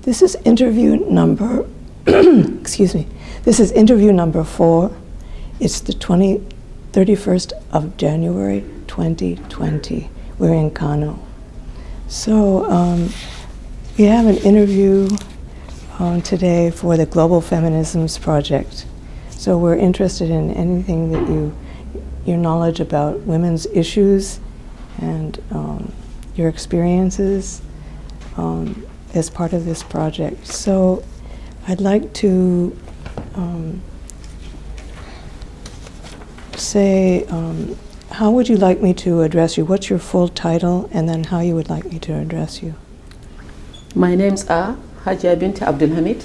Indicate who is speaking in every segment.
Speaker 1: This is interview number, excuse me, this is interview number 4. It's the 31st of January, 2020. We're in Kano. So we have an interview today for the Global Feminisms Project. So we're interested in anything that your knowledge about women's issues and your experiences as part of this project. So I'd like to say, how would you like me to address you? What's your full title, and then how you would like me to address you?
Speaker 2: My name's Hajiya Binta Abdulhamid.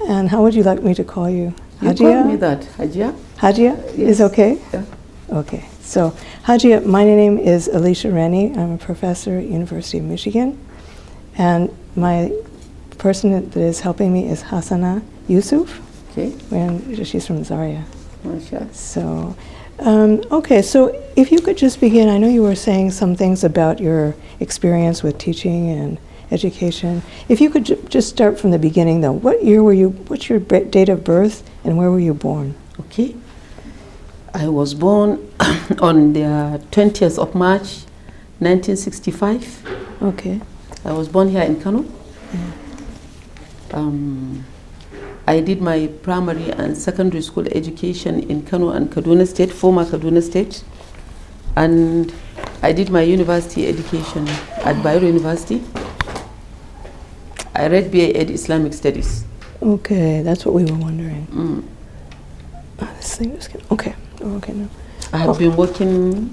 Speaker 1: And how would you like me to call you?
Speaker 2: You call me that, Hajiya.
Speaker 1: Hajiya?
Speaker 2: Yes.
Speaker 1: Is okay?
Speaker 2: Yeah.
Speaker 1: Okay. So, Hajiya, my name is Elisha Renne. I'm a professor at University of Michigan. And my person that is helping me is Hassana Yusuf.
Speaker 2: Okay.
Speaker 1: And she's from Zaria.
Speaker 2: Masha.
Speaker 1: So, okay, so if you could just begin, I know you were saying some things about your experience with teaching and education. If you could just start from the beginning, though. What year were you, what's your date of birth, and where were you born?
Speaker 2: Okay. I was born on the 20th of March, 1965.
Speaker 1: Okay.
Speaker 2: I was born here in Kano.
Speaker 1: Yeah.
Speaker 2: I did my primary and secondary school education in Kano and Kaduna State, former Kaduna State. And I did my university education at Bayero University. I read BA Ed Islamic Studies.
Speaker 1: Okay, that's what we were wondering. This thing is good. Okay. Okay, no.
Speaker 2: I have been working,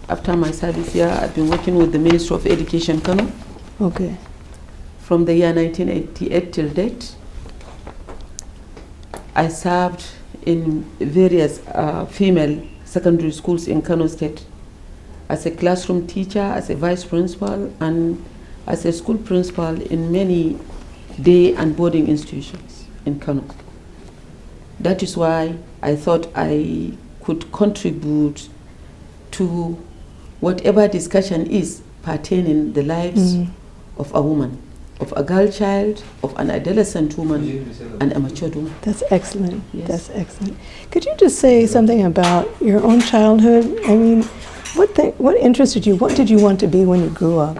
Speaker 2: after my service here, I've been working with the Ministry of Education, Kano.
Speaker 1: Okay.
Speaker 2: From the year 1988 till date. I served in various female secondary schools in Kano State as a classroom teacher, as a vice principal, and as a school principal in many day and boarding institutions in Kano. That is why I thought I could contribute to whatever discussion is pertaining the lives of a woman, of a girl child, of an adolescent woman, and a mature woman.
Speaker 1: That's excellent.
Speaker 2: Yes.
Speaker 1: That's excellent. Could you just say something about your own childhood? I mean, what interested you? What did you want to be when you grew up?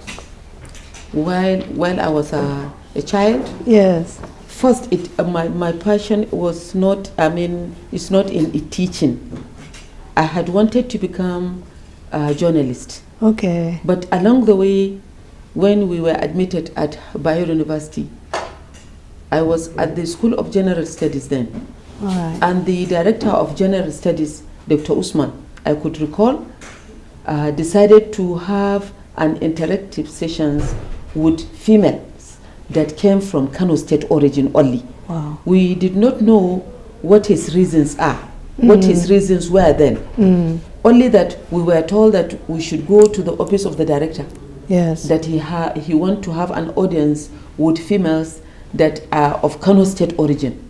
Speaker 2: While I was a child?
Speaker 1: Yes.
Speaker 2: First, my passion was not, it's not in teaching. I had wanted to become a journalist.
Speaker 1: Okay.
Speaker 2: But along the way, when we were admitted at Bayero University, I was at the School of General Studies then.
Speaker 1: All right.
Speaker 2: And the director of General Studies, Dr. Usman, I could recall, decided to have an interactive sessions with females that came from Kano State origin only.
Speaker 1: Wow.
Speaker 2: We did not know what his reasons are, what his reasons were then. Only that we were told that we should go to the office of the director.
Speaker 1: Yes.
Speaker 2: That he want to have an audience with females that are of Kano State origin.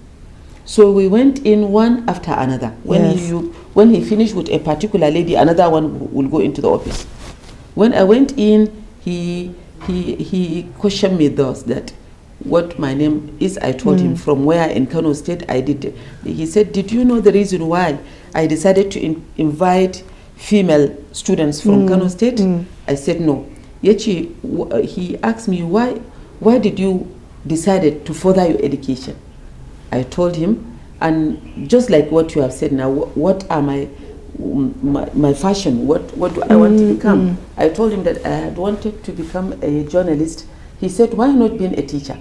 Speaker 2: So we went in one after another. When he finished with a particular lady, another one will go into the office. When I went in, he questioned me thus that what my name is. I told him from where in Kano State I did. He said, did you know the reason why I decided to invite female students from Kano State? I said no. Yet he asked me, why did you decided to further your education? I told him, and just like what you have said now, what are my fashion, what do I want to become? I told him that I had wanted to become a journalist. He said, why not being a teacher?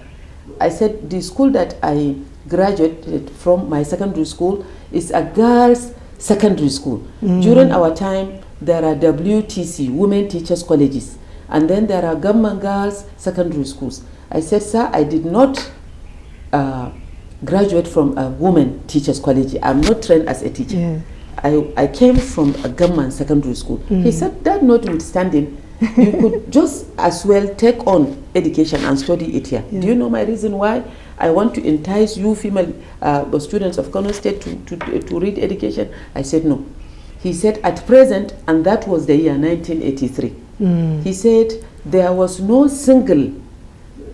Speaker 2: I said, the school that I graduated from, my secondary school, is a girls' secondary school. During our time, there are WTC, Women Teachers Colleges, and then there are government girls' secondary schools. I said, sir, I did not graduate from a women teachers college. I'm not trained as a teacher.
Speaker 1: Yeah.
Speaker 2: I came from a government secondary school. He said, that notwithstanding, you could just as well take on education and study it here.
Speaker 1: Yeah.
Speaker 2: Do you know my reason why I want to entice you female students of Kano State to read education? I said no. He said at present, and that was the year 1983, he said there was no single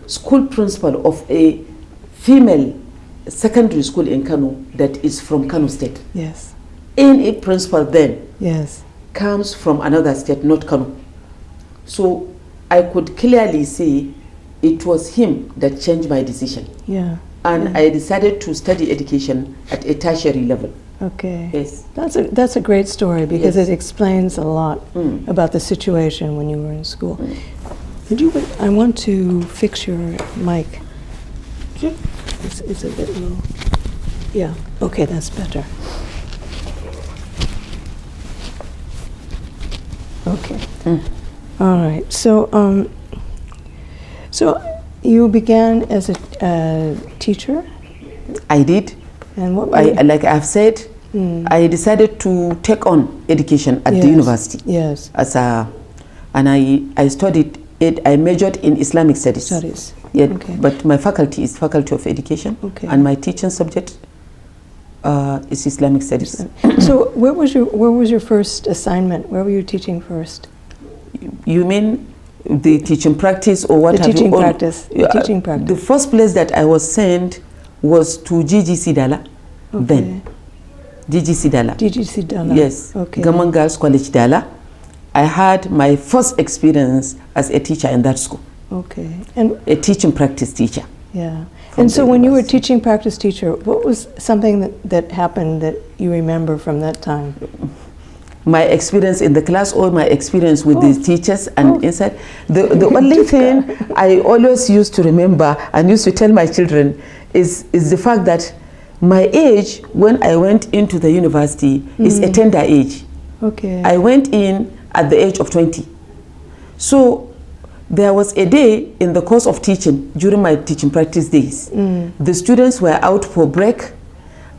Speaker 2: school principal of a female secondary school in Kano that is from Kano State.
Speaker 1: Yes.
Speaker 2: Any principal then
Speaker 1: Yes.
Speaker 2: comes from another state, not Kano. So I could clearly say it was him that changed my decision.
Speaker 1: Yeah.
Speaker 2: And I decided to study education at a tertiary level.
Speaker 1: Okay.
Speaker 2: Yes.
Speaker 1: That's a great story because
Speaker 2: Yes.
Speaker 1: it explains a lot about the situation when you were in school. I want to fix your mic. It's a bit low. Yeah. Okay, that's better. Okay. All right. So you began as a teacher,
Speaker 2: I did.
Speaker 1: and what?
Speaker 2: Like I've said, I decided to take on education at the university.
Speaker 1: Yes.
Speaker 2: And I studied it. I majored in Islamic Studies.
Speaker 1: Studies.
Speaker 2: Yeah,
Speaker 1: Okay.
Speaker 2: but my faculty is Faculty of Education,
Speaker 1: Okay.
Speaker 2: and my teaching subject is Islamic Studies.
Speaker 1: So where was your first assignment? Where were you teaching first?
Speaker 2: You mean the teaching practice or what?
Speaker 1: The
Speaker 2: have
Speaker 1: teaching
Speaker 2: you
Speaker 1: practice. The teaching practice.
Speaker 2: The first place that I was sent was to GGC Dala.
Speaker 1: Okay.
Speaker 2: Then GGC Dala.
Speaker 1: GGC Dala.
Speaker 2: Yes.
Speaker 1: Okay.
Speaker 2: Government Girls College Dala. I had my first experience as a teacher in that school.
Speaker 1: Okay. And
Speaker 2: A teaching practice teacher.
Speaker 1: yeah.
Speaker 2: From
Speaker 1: And so
Speaker 2: the
Speaker 1: when you were
Speaker 2: university.
Speaker 1: teaching practice teacher, what was something that happened that you remember from that time?
Speaker 2: My experience in the class or my experience with the teachers and inside. The only thing I always used to remember and used to tell my children is the fact that my age when I went into the university is a tender age.
Speaker 1: Okay.
Speaker 2: I went in at the age of 20. So there was a day in the course of teaching, during my teaching practice days, the students were out for break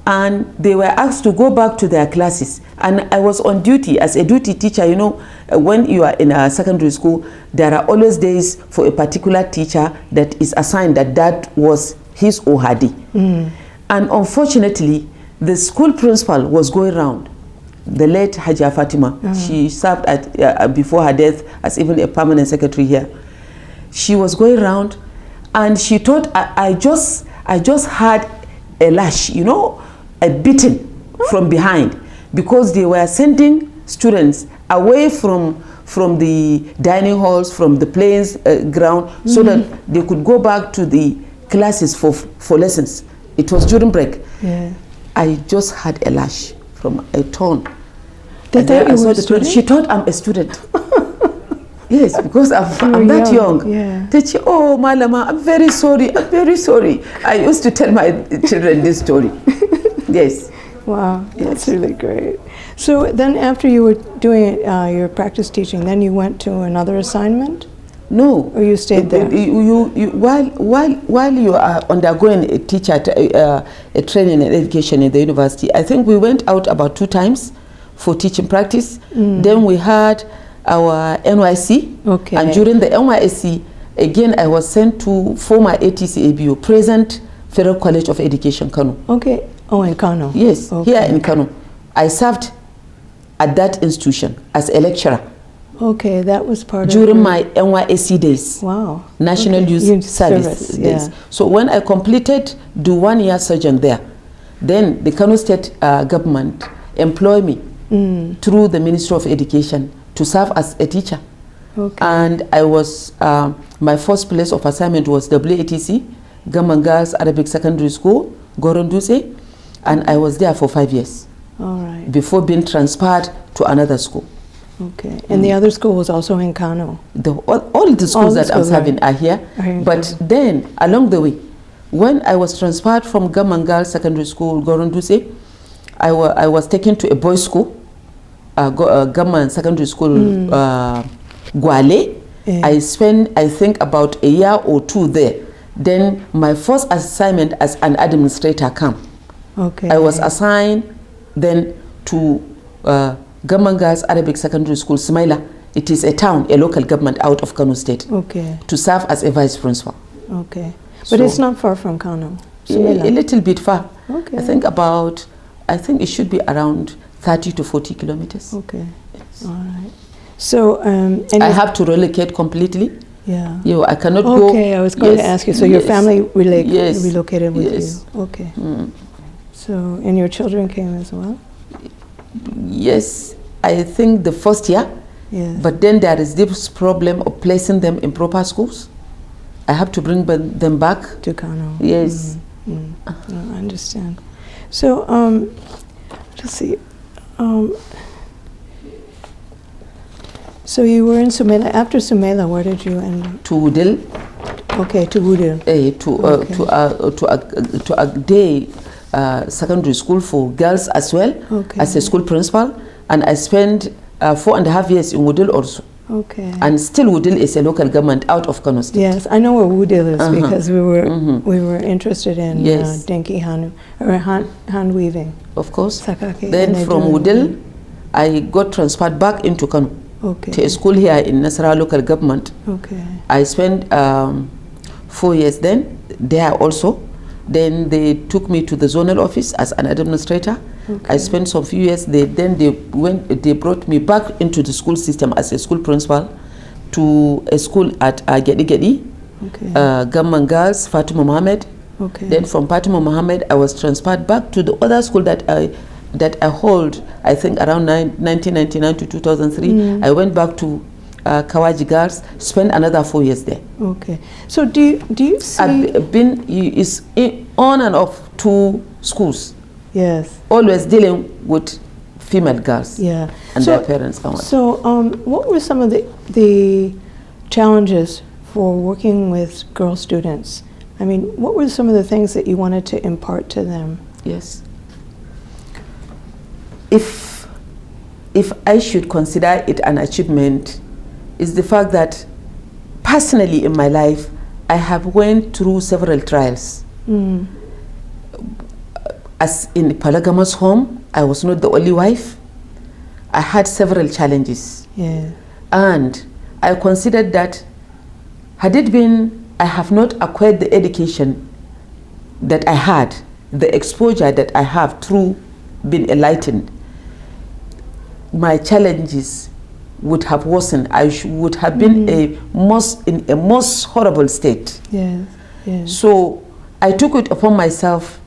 Speaker 2: and they were asked to go back to their classes. And I was on duty as a duty teacher. You know, when you are in a secondary school, there are always days for a particular teacher that is assigned that was his or her day. And unfortunately, the school principal was going around. The late Hajiya Fatima, she served at before her death as even a permanent secretary here. She was going around, and she thought I just had a lash, you know, a beating from behind, because they were sending students away from the dining halls, from the playing ground, so that they could go back to the classes for lessons. It was during break.
Speaker 1: Yeah.
Speaker 2: I just had a lash from a torn.
Speaker 1: They thought you were a student?
Speaker 2: She thought I'm a student. Yes, because I'm that young.
Speaker 1: Yeah.
Speaker 2: She, oh, Malama, I'm very sorry. I'm very sorry. I used to tell my children this story. Yes.
Speaker 1: Wow, that's really great. So then after you were doing your practice teaching, then you went to another assignment?
Speaker 2: No.
Speaker 1: Or you stayed there?
Speaker 2: While you are undergoing a teacher a training and education in the university, I think we went out about 2 times for teaching practice. Then we had our NYC.
Speaker 1: Okay.
Speaker 2: And during the NYSC, again, I was sent to former ATC ABU, present Federal College of Education, Kano.
Speaker 1: Okay. Oh, in Kano.
Speaker 2: Yes,
Speaker 1: okay.
Speaker 2: Here in Kano. I served at that institution as a lecturer.
Speaker 1: Okay, that was part
Speaker 2: during
Speaker 1: of
Speaker 2: my NYSC days.
Speaker 1: Wow.
Speaker 2: National Youth Service days.
Speaker 1: Yeah.
Speaker 2: So when I completed the 1-year sojourn there, then the Kano State government employed me through the Ministry of Education to serve as a teacher.
Speaker 1: Okay.
Speaker 2: And I was, my first place of assignment was WATC, Government Girls Arabic Secondary School, Goronduse, and I was there for 5 years.
Speaker 1: All right.
Speaker 2: Before being transferred to another school.
Speaker 1: Okay. And the other school was also in Kano?
Speaker 2: All the schools that I'm serving are here. But then, along the way, when I was transferred from Government Girls Secondary School, Goronduse, I was taken to a boys' school, Government Secondary School, Gwale.
Speaker 1: Yeah.
Speaker 2: I spent, I think, about a year or 2 there. Then my first assignment as an administrator came.
Speaker 1: Okay.
Speaker 2: I was assigned then to Government Girls Arabic Secondary School, Smaila. It is a town, a local government out of Kano State.
Speaker 1: Okay.
Speaker 2: To serve as a vice principal.
Speaker 1: Okay. But it's not far from Kano?
Speaker 2: A little bit far.
Speaker 1: Okay.
Speaker 2: I think it should be around 30 to 40 kilometers.
Speaker 1: Okay.
Speaker 2: Yes.
Speaker 1: All right. So,
Speaker 2: I have to relocate completely
Speaker 1: Yeah.
Speaker 2: I cannot go.
Speaker 1: Okay, I was going to ask you. So your family relocated with you. Okay. So, and your children came as well?
Speaker 2: Yes, I think the first year.
Speaker 1: Yes.
Speaker 2: But then there is this problem of placing them in proper schools. I have to bring them back
Speaker 1: to Kano.
Speaker 2: Yes.
Speaker 1: No, I understand. So, let's see. So you were in Sumela. After Sumela, where did you end up?
Speaker 2: To Wudil.
Speaker 1: Okay, to Wudil.
Speaker 2: To a day secondary school for girls as well, as a school principal. And I spent 4.5 years in Wudil also.
Speaker 1: Okay.
Speaker 2: And still Wudil is a local government out of Kano State.
Speaker 1: Yes, I know where Wudil is because we were interested in Denki hand weaving.
Speaker 2: Of course.
Speaker 1: Sakake.
Speaker 2: Then from Wudil, I got transferred back into Kano.
Speaker 1: Okay.
Speaker 2: To a school here in Nasarawa local government.
Speaker 1: Okay.
Speaker 2: I spent 4 years there also. Then they took me to the zonal office as an administrator. Okay. I spent some few years there. Then they brought me back into the school system as a school principal to a school at Gedi Gedi, Gamman Girls, Fatima Mohammed.
Speaker 1: Okay.
Speaker 2: Then from Fatima Mohammed, I was transferred back to the other school that I hold, I think around 1999 to 2003. I went back to Kawaji Girls, spent another 4 years there.
Speaker 1: Okay. So do you see...
Speaker 2: I've been on and off 2 schools.
Speaker 1: Yes.
Speaker 2: Always dealing with female girls.
Speaker 1: Yeah.
Speaker 2: And their parents.
Speaker 1: So what were some of the challenges for working with girl students? I mean, what were some of the things that you wanted to impart to them?
Speaker 2: Yes. If I should consider it an achievement, is the fact that personally in my life, I have went through several trials. As in a polygamous home, I was not the only wife. I had several challenges.
Speaker 1: Yeah.
Speaker 2: And I considered that had it been I have not acquired the education that I had, the exposure that I have through being enlightened, my challenges would have worsened. I would have been in a most horrible state.
Speaker 1: Yes, yes.
Speaker 2: So I took it upon myself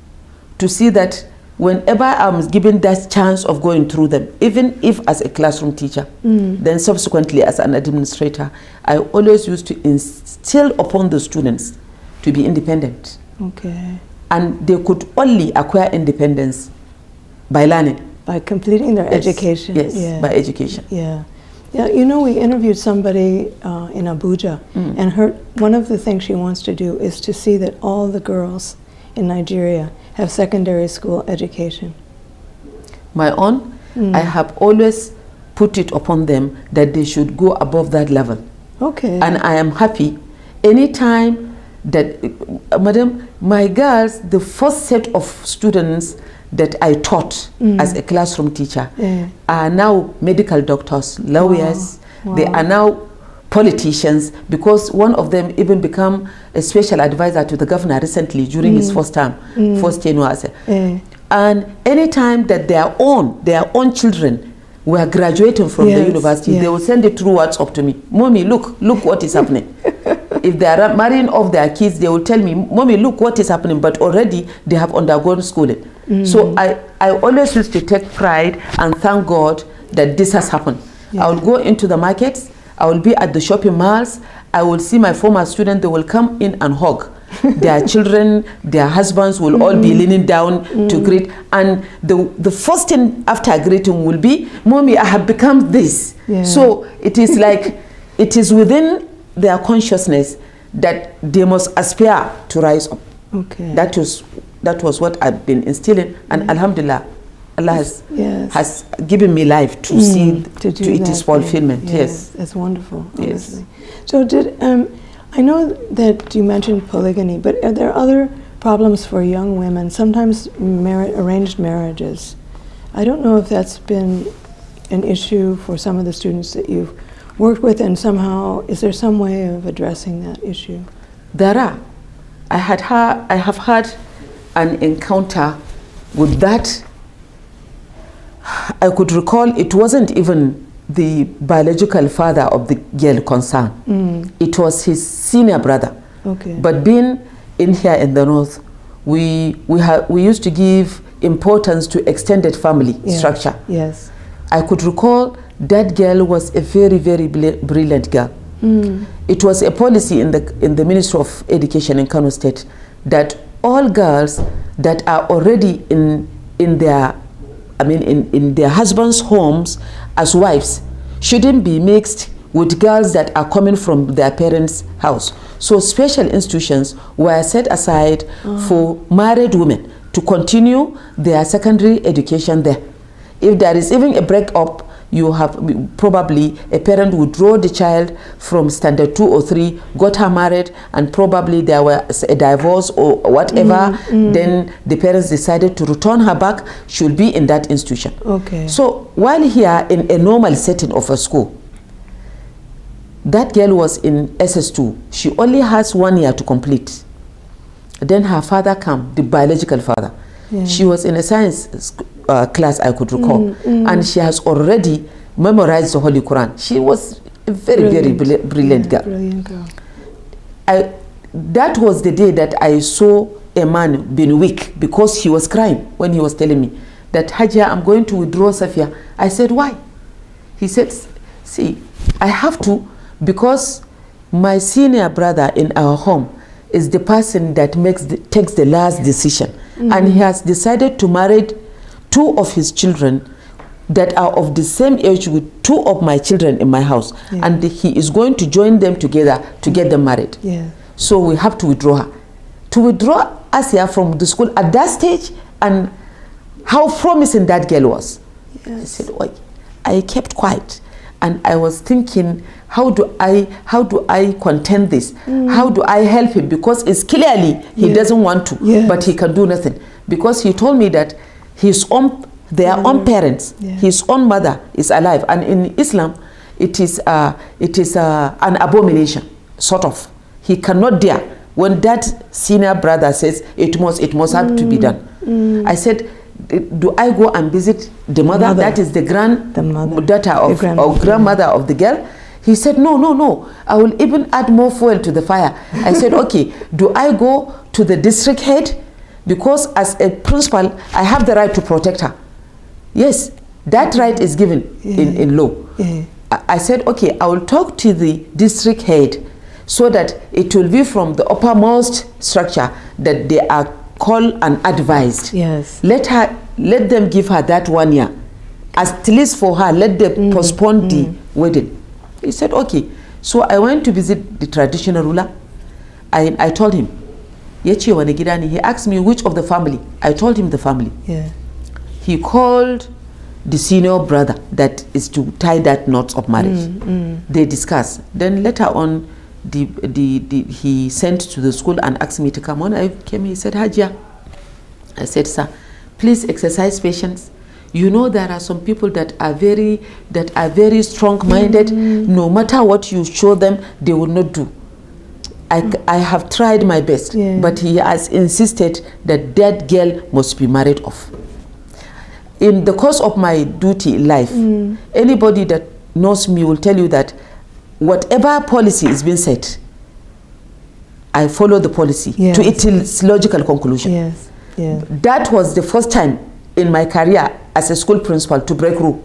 Speaker 2: to see that whenever I'm given that chance of going through them, even if as a classroom teacher, then subsequently as an administrator, I always used to instill upon the students to be independent.
Speaker 1: Okay.
Speaker 2: And they could only acquire independence by learning.
Speaker 1: By completing their education.
Speaker 2: Yes, by education.
Speaker 1: Yeah. Yeah, you know, we interviewed somebody in Abuja, and one of the things she wants to do is to see that all the girls in Nigeria have secondary school education.
Speaker 2: My own, I have always put it upon them that they should go above that level.
Speaker 1: Okay.
Speaker 2: And I am happy anytime that, madam, my girls, the first set of students that I taught as a classroom teacher are now medical doctors, lawyers. Wow. They are now politicians, because one of them even became a special advisor to the governor recently during his first term, first tenure. And anytime that their own children were graduating from the university, they will send it through WhatsApp to me. Mommy, look what is happening. If they are marrying off their kids, they will tell me, Mommy, look what is happening, but already they have undergone schooling. So I always used to take pride and thank God that this has happened. I will go into the markets, I will be at the shopping malls, I will see my former students, they will come in and hug. Their children, their husbands will all be leaning down to greet. And the first thing after greeting will be, Mommy, I have become this. So it is like, it is within their consciousness that they must aspire to rise up.
Speaker 1: Okay.
Speaker 2: That was what I've been instilling, and Alhamdulillah, Allah has given me life to see to its fulfillment. Yes,
Speaker 1: that's wonderful. Honestly. Yes. So I know that you mentioned polygamy, but are there other problems for young women? Sometimes arranged marriages. I don't know if that's been an issue for some of the students that you've worked with, and somehow, is there some way of addressing that issue?
Speaker 2: There are. I have had an encounter with that. I could recall it wasn't even the biological father of the girl concerned. It was his senior brother.
Speaker 1: Okay.
Speaker 2: But being in here in the north, we used to give importance to extended family structure.
Speaker 1: Yes.
Speaker 2: I could recall that girl was a very, very brilliant girl. It was a policy in the Ministry of Education in Kano State that all girls that are already in their husbands' homes as wives shouldn't be mixed with girls that are coming from their parents' house. So special institutions were set aside for married women to continue their secondary education there. If there is even a break-up, you have probably a parent would draw the child from standard 2 or 3, got her married, and probably there was a divorce or whatever. Then the parents decided to return her back. She'll be in that institution.
Speaker 1: Okay.
Speaker 2: So while here in a normal setting of a school, that girl was in SS2. She only has 1 year to complete. Then her father came, the biological father. Yeah. She was in a science class, I could recall, and she has already memorized the Holy Quran. She was a very brilliant girl.
Speaker 1: Brilliant girl.
Speaker 2: That was the day that I saw a man being weak because he was crying when he was telling me that, Hajiya, I'm going to withdraw Safia. I said, why? He said, see, I have to, because my senior brother in our home is the person that takes the last decision. And he has decided to marry 2 of his children that are of the same age with 2 of my children in my house. And he is going to join them together to get them married. So we have to withdraw her. To withdraw Asia from the school at that stage, and how promising that girl was. I said, why? I kept quiet. And I was thinking, how do I contend this? How do I help him? Because it's clearly he doesn't want to, but he can do nothing. Because he told me that their own parents, his own mother is alive, and in Islam, it is an abomination, sort of. He cannot dare when that senior brother says it must have to be done. I said, do I go and visit the mother? That is the daughter of or grandmother of the girl. He said, no, I will even add more fuel to the fire. I said, okay, do I go to the district head? Because as a principal, I have the right to protect her. Yes, that right is given in law. I said, okay, I will talk to the district head so that it will be from the uppermost structure that they are called and advised.
Speaker 1: Yes.
Speaker 2: Let them give her that 1 year. At least for her, let them postpone the wedding. He said, okay. So I went to visit the traditional ruler. I told him, he asked me which of the family. I told him the family. He called the senior brother that is to tie that knot of marriage. They discussed. Then later on, he sent to the school and asked me to come on. I came, he said, Hajiya. I said, sir, please exercise patience. You know, there are some people that are very strong-minded. No matter what you show them, they will not do. I have tried my best, but he has insisted that that girl must be married off. In the course of my duty in life, anybody that knows me will tell you that whatever policy is being set, I follow the policy to its logical conclusion. That was the first time in my career as a school principal to break rule.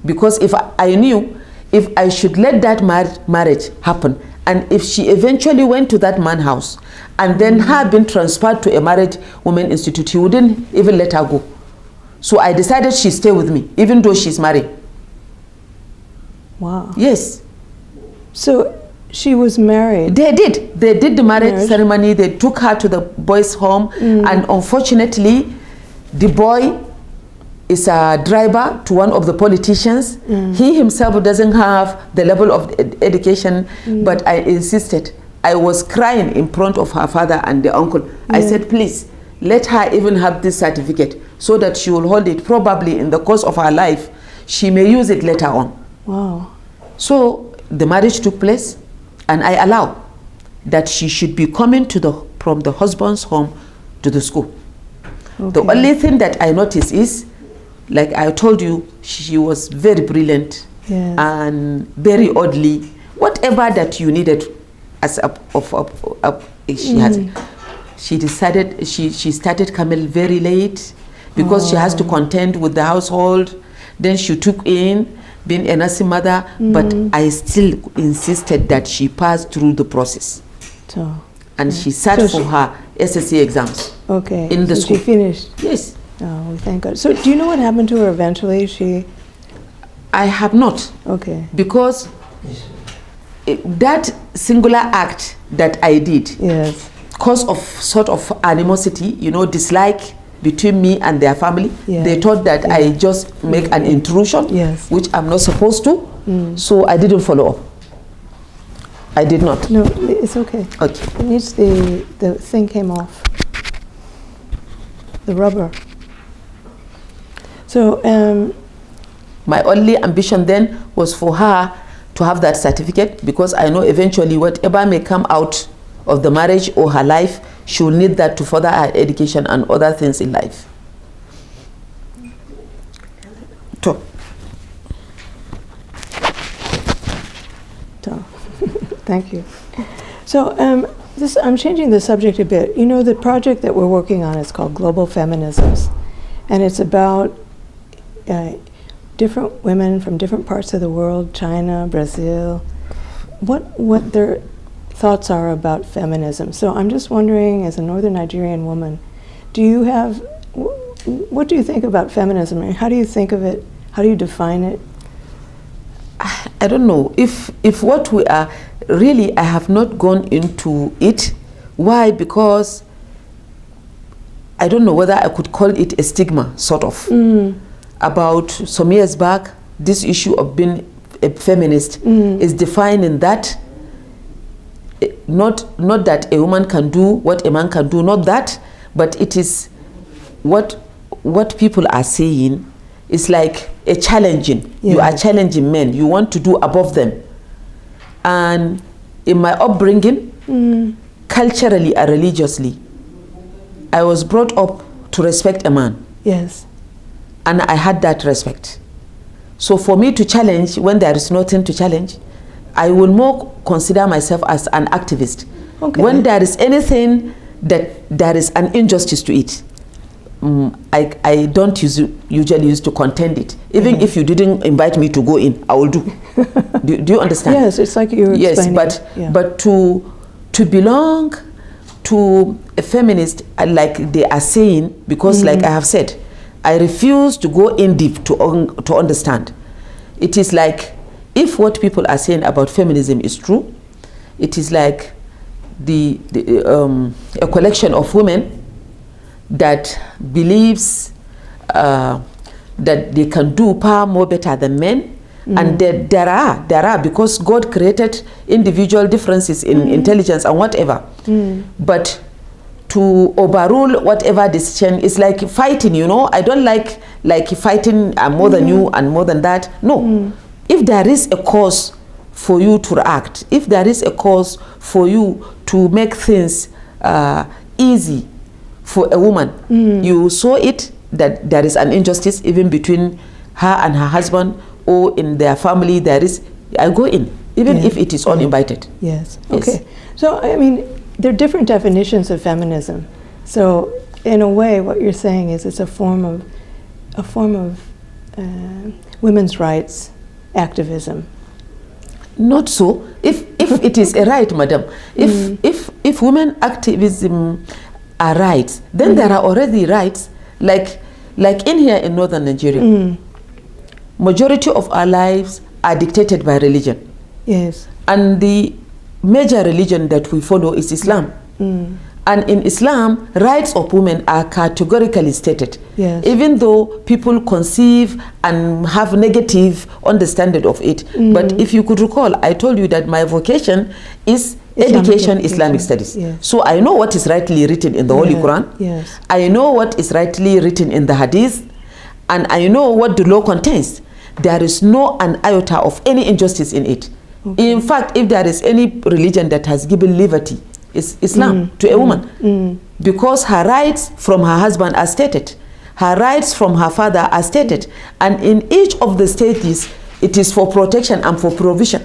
Speaker 2: Because if I knew if I should let that marriage happen, and if she eventually went to that man's house and then had been transferred to a married women institute, he wouldn't even let her go. So I decided she stay with me, even though she's married.
Speaker 1: Wow.
Speaker 2: Yes.
Speaker 1: So she was married.
Speaker 2: They did the marriage ceremony. They took her to the boy's home, and unfortunately, the boy is a driver to one of the politicians. He himself doesn't have the level of education, but I insisted. I was crying in front of her father and the uncle. I said, please, let her even have this certificate so that she will hold it. Probably in the course of her life, she may use it later on.
Speaker 1: Wow.
Speaker 2: So the marriage took place, and I allow that she should be coming from the husband's home to the school. The only thing that I notice is like I told you, she was very brilliant.
Speaker 1: Yes.
Speaker 2: And very oddly, whatever that you needed as she had. She decided she started Camel very late because she has to contend with the household. Then she took in being a nursing mother, but I still insisted that she passed through the process.
Speaker 1: So,
Speaker 2: and she sat for her SSC exams.
Speaker 1: Okay.
Speaker 2: In the school.
Speaker 1: She finished.
Speaker 2: Yes.
Speaker 1: Oh, thank God. So, do you know what happened to her eventually?
Speaker 2: I have not.
Speaker 1: Okay.
Speaker 2: Because that singular act that I did,
Speaker 1: yes,
Speaker 2: cause of sort of animosity, dislike between me and their family.
Speaker 1: Yes.
Speaker 2: They thought that I just make an intrusion,
Speaker 1: yes,
Speaker 2: which I'm not supposed to. So I didn't follow up. I did not.
Speaker 1: No, it's okay.
Speaker 2: Okay.
Speaker 1: It needs the thing came off. The rubber. So,
Speaker 2: my only ambition then was for her to have that certificate, because I know eventually whatever may come out of the marriage or her life, she will need that to further her education and other things in life.
Speaker 1: Thank you. So I'm changing the subject a bit. The project that we're working on is called Global Feminisms, and it's about different women from different parts of the world, China, Brazil, what their thoughts are about feminism. So I'm just wondering, as a Northern Nigerian woman, what do you think about feminism? How do you think of it? How do you define it?
Speaker 2: I don't know. If what we are, really, I have not gone into it. Why? Because I don't know whether I could call it a stigma, sort of. About some years back, this issue of being a feminist is defined in that, not that a woman can do what a man can do, not that, but it is what people are saying is like a challenging. Yeah. You are challenging men. You want to do above them. And in my upbringing, culturally and religiously, I was brought up to respect a man.
Speaker 1: Yes.
Speaker 2: And I had that respect. So for me to challenge when there is nothing to challenge, I will more consider myself as an activist. Okay. When there is anything that there is an injustice to it, I don't usually use to contend it. Even if you didn't invite me to go in, I will do. do you understand?
Speaker 1: Yes, it's like you were explaining.
Speaker 2: Yes, but to belong to a feminist, like they are saying, because like I have said, I refuse to go in deep to understand. It is like, if what people are saying about feminism is true, it is like a collection of women that believes that they can do far more better than men, and there are, because God created individual differences in intelligence and whatever, but to overrule whatever decision is like fighting. I don't like fighting more than you and more than that. No. If there is a cause for you to react, if there is a cause for you to make things easy for a woman, you saw it that there is an injustice even between her and her husband, or in their family, I go in, even if it is uninvited.
Speaker 1: Yes. Okay. So I mean, there are different definitions of feminism. So in a way, what you're saying is it's a form of women's rights activism.
Speaker 2: Not so. If it is a right, madam, if women activism are rights, then there are already rights, like in here in Northern Nigeria. Majority of our lives are dictated by religion.
Speaker 1: Yes.
Speaker 2: And the major religion that we follow is Islam. And in Islam, rights of women are categorically stated.
Speaker 1: Yes.
Speaker 2: Even though people conceive and have negative understanding of it. But if you could recall, I told you that my vocation is Islamic Studies.
Speaker 1: Yes.
Speaker 2: So I know what is rightly written in the Holy Quran.
Speaker 1: Yes.
Speaker 2: I know what is rightly written in the Hadith. And I know what the law contains. There is no an iota of any injustice in it. Okay. In fact, if there is any religion that has given liberty, it's Islam to a woman. Because her rights from her husband are stated. her rights from her father are stated, and in each of the states it is for protection and for provision.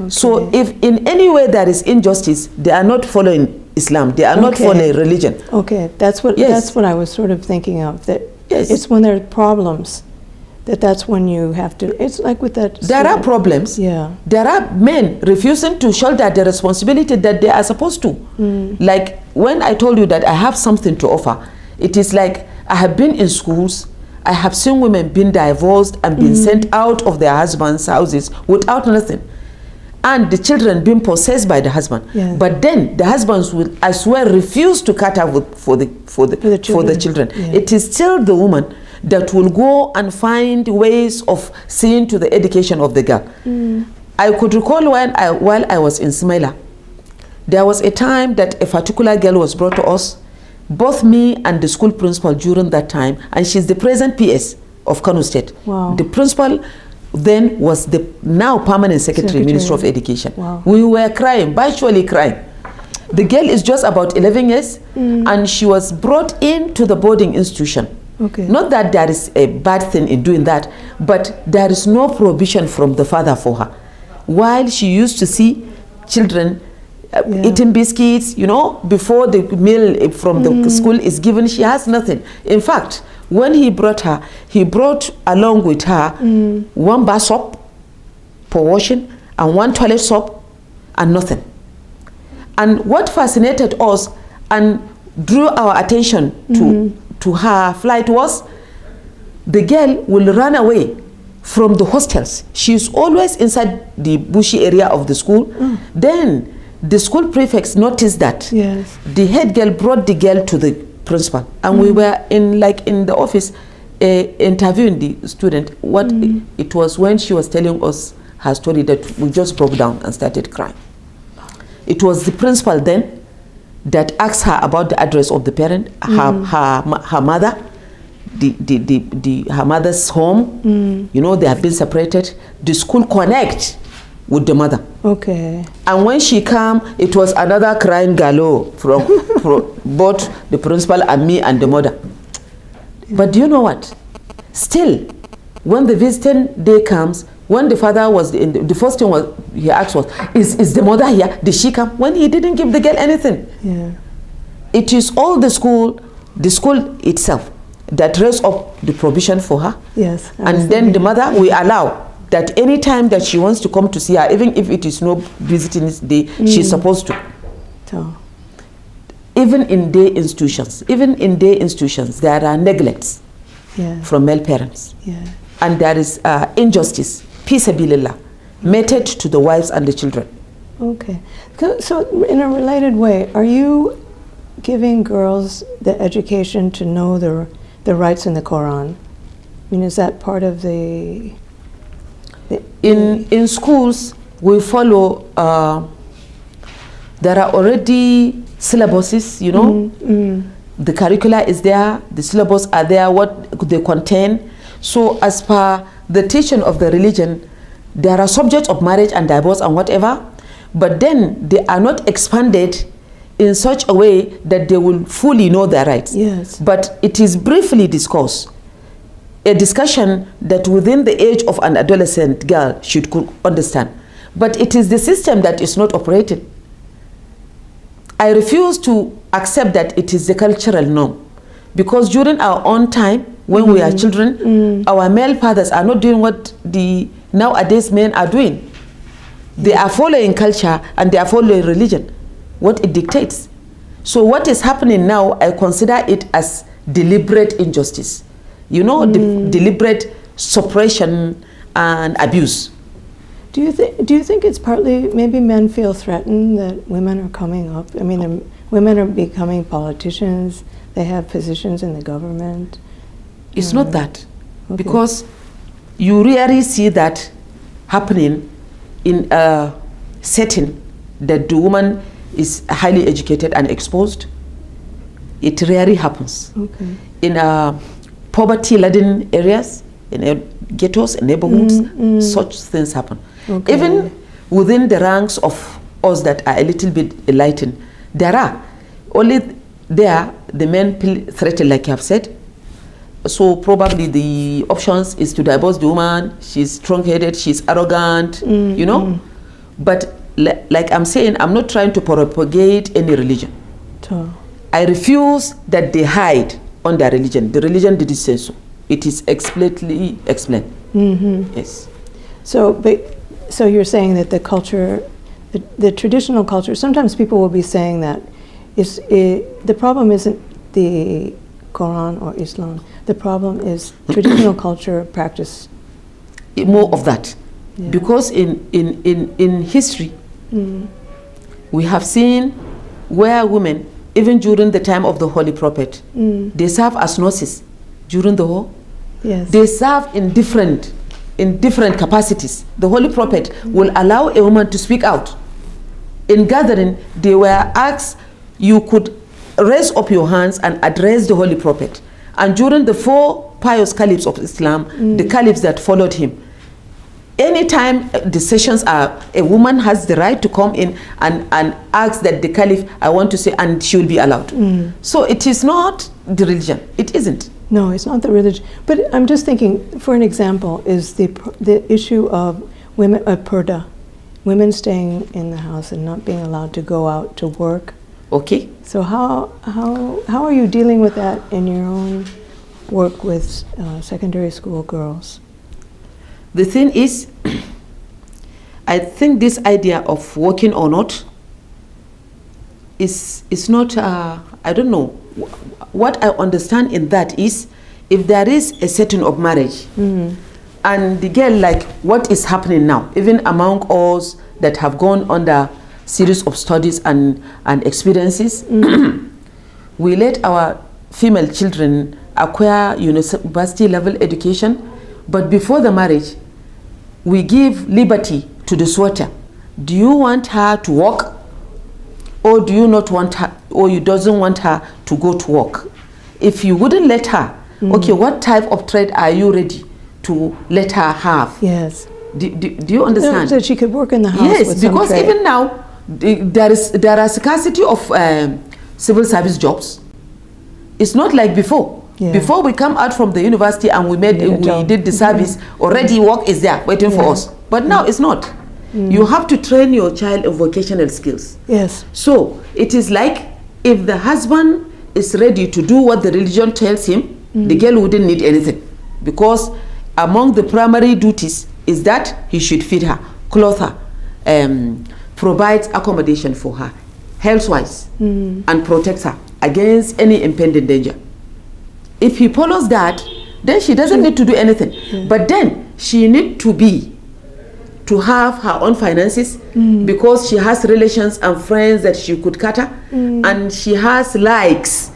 Speaker 2: Okay. So if in any way there is injustice, they are not following Islam, they are not following religion.
Speaker 1: Okay, that's what I was sort of thinking of, that it's when there are problems that's when you have to, it's like with that student.
Speaker 2: There are problems.
Speaker 1: Yeah.
Speaker 2: There are men refusing to shoulder the responsibility that they are supposed to. Like when I told you that I have something to offer, it is like I have been in schools, I have seen women being divorced and being sent out of their husbands' houses without nothing, and the children being possessed by the husband. Yeah. But then the husbands will, I swear, refuse to cut out for the children. Yeah. It is still the woman that will go and find ways of seeing to the education of the girl. I could recall while I was in Smaila, there was a time that a particular girl was brought to us, both me and the school principal during that time, and she's the present PS of Kano State. Wow. The principal then was the now permanent secretary. Minister of Education. Wow. We were crying, virtually crying. The girl is just about 11 years and she was brought into the boarding institution. Okay. Not that there is a bad thing in doing that, but there is no provision from the father for her. While she used to see children eating biscuits, you know, before the meal from the school is given, she has nothing. In fact, when he brought her, he brought along with her one bar soap for washing and one toilet soap and nothing. And what fascinated us and drew our attention to her flight was the girl will run away from the hostels. She's always inside the bushy area of the school. Then the school prefects noticed that. Yes. The head girl brought the girl to the principal, and we were in the office interviewing the student. What it was when she was telling us her story that we just broke down and started crying. It was the principal then that asked her about the address of the parent, her mother, her mother's home. You know, they have been separated. The school connect with the mother. Okay. And when she came, it was another crying galore from both the principal and me and the mother. But do you know what? Still, when the visiting day comes, when the father was in the first thing he asked was, is the mother here? Did she come? When he didn't give the girl anything. Yeah. It is all the school itself that raised up the provision for her. Yes. And then the mother will allow that any time that she wants to come to see her, even if it is no visiting day, she's supposed to. So. Even in day institutions, there are neglects from male parents. Yeah. And there is injustice, peaceabilillah, meted to the wives and the children. Okay. So in a related way, are you giving girls the education to know the rights in the Quran? I mean, is that part of the... In schools, we follow, there are already syllabuses, you know, the curricula is there, the syllabus are there, what they contain. So as per the teaching of the religion, there are subjects of marriage and divorce and whatever, but then they are not expanded in such a way that they will fully know their rights. Yes. But it is briefly discussed. A discussion that within the age of an adolescent girl should understand. But it is the system that is not operated. I refuse to accept that it is the cultural norm. Because during our own time, when we are children, our male fathers are not doing what the nowadays men are doing. They are following culture and they are following religion, what it dictates. So what is happening now, I consider it as deliberate injustice. You know, deliberate suppression and abuse. Do you think it's partly maybe men feel threatened that women are coming up? I mean, women are becoming politicians. They have positions in the government. It's not that, because you rarely see that happening in a setting that the woman is highly educated and exposed. It rarely happens. Okay. In poverty-laden areas, in ghettos, in neighborhoods, such things happen. Okay. Even within the ranks of us that are a little bit enlightened, there are only the men threatened, like you have said, so probably the options is to divorce the woman. She's strong-headed, she's arrogant, you know. But like I'm saying, I'm not trying to propagate any religion. I refuse that they hide on their religion. The religion didn't say so. It is explicitly explained. Yes.
Speaker 1: So you're saying that the culture, the traditional culture, sometimes people will be saying that the problem isn't the Quran or Islam. The problem is traditional culture practice.
Speaker 2: More of that. Yeah. Because in history, we have seen where women, even during the time of the Holy Prophet, they serve as nurses during the war.
Speaker 1: Yes.
Speaker 2: They serve in different capacities. The Holy Prophet will allow a woman to speak out. In gathering, they were asked, you could raise up your hands and address the Holy Prophet. And during the 4 pious caliphs of Islam, the caliphs that followed him, anytime the sessions are, a woman has the right to come in and ask that the caliph, I want to say, and she will be allowed. So it is not the religion. It isn't.
Speaker 1: No, it's not the religion. But I'm just thinking, for an example, is the issue of women, purdah, women staying in the house and not being allowed to go out to work.
Speaker 2: Okay.
Speaker 1: So how are you dealing with that in your own work with secondary school girls?
Speaker 2: The thing is, I think this idea of working or not is not, I don't know. What I understand in that is, if there is a setting of marriage, and the girl, like what is happening now, even among us that have gone under series of studies and experiences, we let our female children acquire university level education, but before the marriage, we give liberty to the sweater. Do you want her to work, or do you not want her, or you doesn't want her to go to work? If you wouldn't let her, okay, what type of trade are you ready to let her have?
Speaker 1: Yes.
Speaker 2: Do you understand?
Speaker 1: No, so she could work in the house.
Speaker 2: Yes,
Speaker 1: with
Speaker 2: because
Speaker 1: some trade.
Speaker 2: even now there are scarcity of civil service jobs. It's not like before. Yeah. Before we come out from the university and we did the service, already work is there waiting for us. But now it's not. You have to train your child in vocational skills.
Speaker 1: Yes.
Speaker 2: So it is like, if the husband is ready to do what the religion tells him, the girl wouldn't need anything, because among the primary duties is that he should feed her, clothe her, provide accommodation for her, health-wise, and protect her against any impending danger. If he follows that, then she doesn't need to do anything. Yeah. But then she needs to have her own finances, because she has relations and friends that she could cater, and she has likes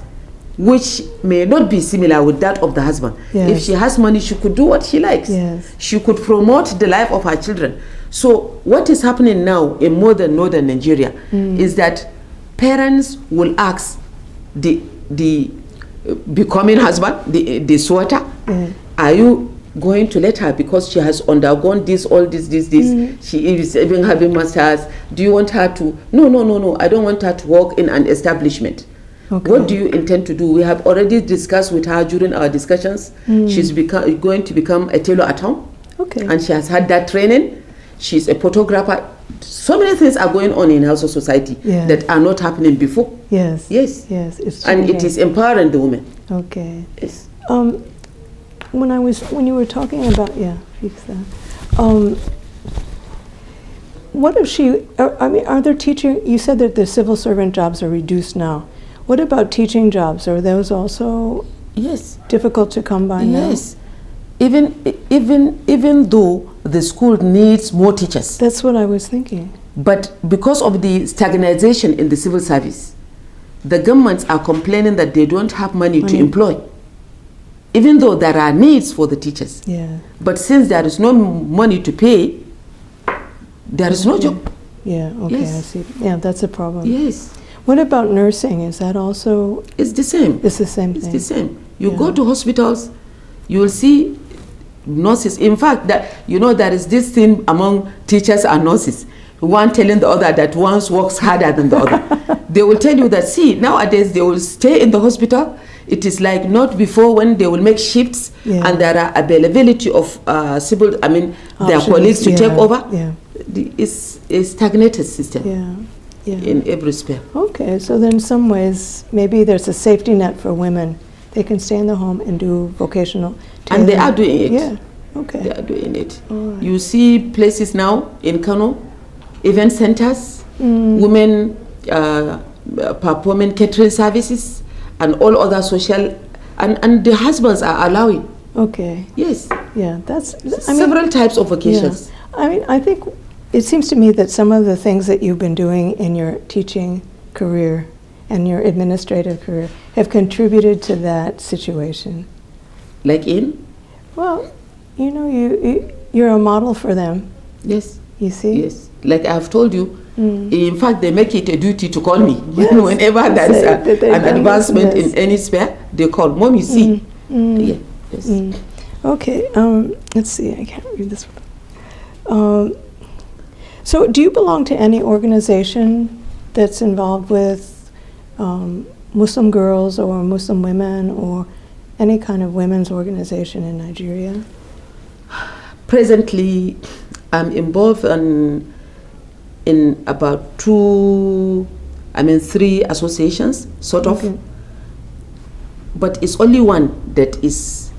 Speaker 2: which may not be similar with that of the husband. Yes. If she has money, she could do what she likes. Yes. She could promote the life of her children. So what is happening now in modern northern Nigeria is that parents will ask the becoming husband, the sweater, are you going to let her, because she has undergone this, all this, she is even having masters, do you want her to, no, I don't want her to work in an establishment. Okay. What do you intend to do? We have already discussed with her during our discussions. She's going to become a tailor at home. Okay. And she has had that training. She's a photographer. So many things are going on in our society that are not happening before. Yes. Yes. Yes. It's and it is empowering the women. Okay. Yes.
Speaker 1: When you were talking about fix that. What if she? Are there teaching? You said that the civil servant jobs are reduced now. What about teaching jobs? Are those also difficult to come by now? Yes. Even though the school needs more teachers. That's what I was thinking.
Speaker 2: But because of the stagnation in the civil service, the governments are complaining that they don't have money to employ. Even though there are needs for the teachers. Yeah. But since there is no money to pay, there is no job.
Speaker 1: Yeah, okay, I see. Yeah, that's a problem.
Speaker 2: Yes.
Speaker 1: What about nursing? Is that also?
Speaker 2: It's the same.
Speaker 1: It's the same thing.
Speaker 2: It's the same. You go to hospitals, you will see nurses. In fact, there is this thing among teachers and nurses. One telling the other that one works harder than the other. They will tell you that, see, nowadays they will stay in the hospital. It is like not before when they will make shifts and there are availability of their colleagues to take over.
Speaker 1: Yeah.
Speaker 2: It's a stagnated system in every respect.
Speaker 1: Okay, so then in some ways, maybe there's a safety net for women. They can stay in the home and do vocational tailoring.
Speaker 2: And they are doing it.
Speaker 1: Yeah, okay.
Speaker 2: They are doing it.
Speaker 1: Right.
Speaker 2: You see places now in Kano, event centers, women performing catering services, and all other social, and the husbands are allowing.
Speaker 1: Okay.
Speaker 2: Yes.
Speaker 1: Yeah,
Speaker 2: several types of vocations.
Speaker 1: Yeah. I mean, I think it seems to me that some of the things that you've been doing in your teaching career and your administrative career have contributed to that situation.
Speaker 2: Like in?
Speaker 1: Well, you know, you're a model for them.
Speaker 2: Yes.
Speaker 1: You see?
Speaker 2: Yes. Like I've told you, in fact, they make it a duty to call me. Whenever there is an advancement in any sphere, they call, Mom, you see. Yeah. Yes.
Speaker 1: Okay, let's see, I can't read this one. So do you belong to any organization that's involved with Muslim girls or Muslim women or any kind of women's organization in Nigeria?
Speaker 2: Presently, I'm involved in about 3 associations, sort of.
Speaker 1: Okay.
Speaker 2: But it's only one that is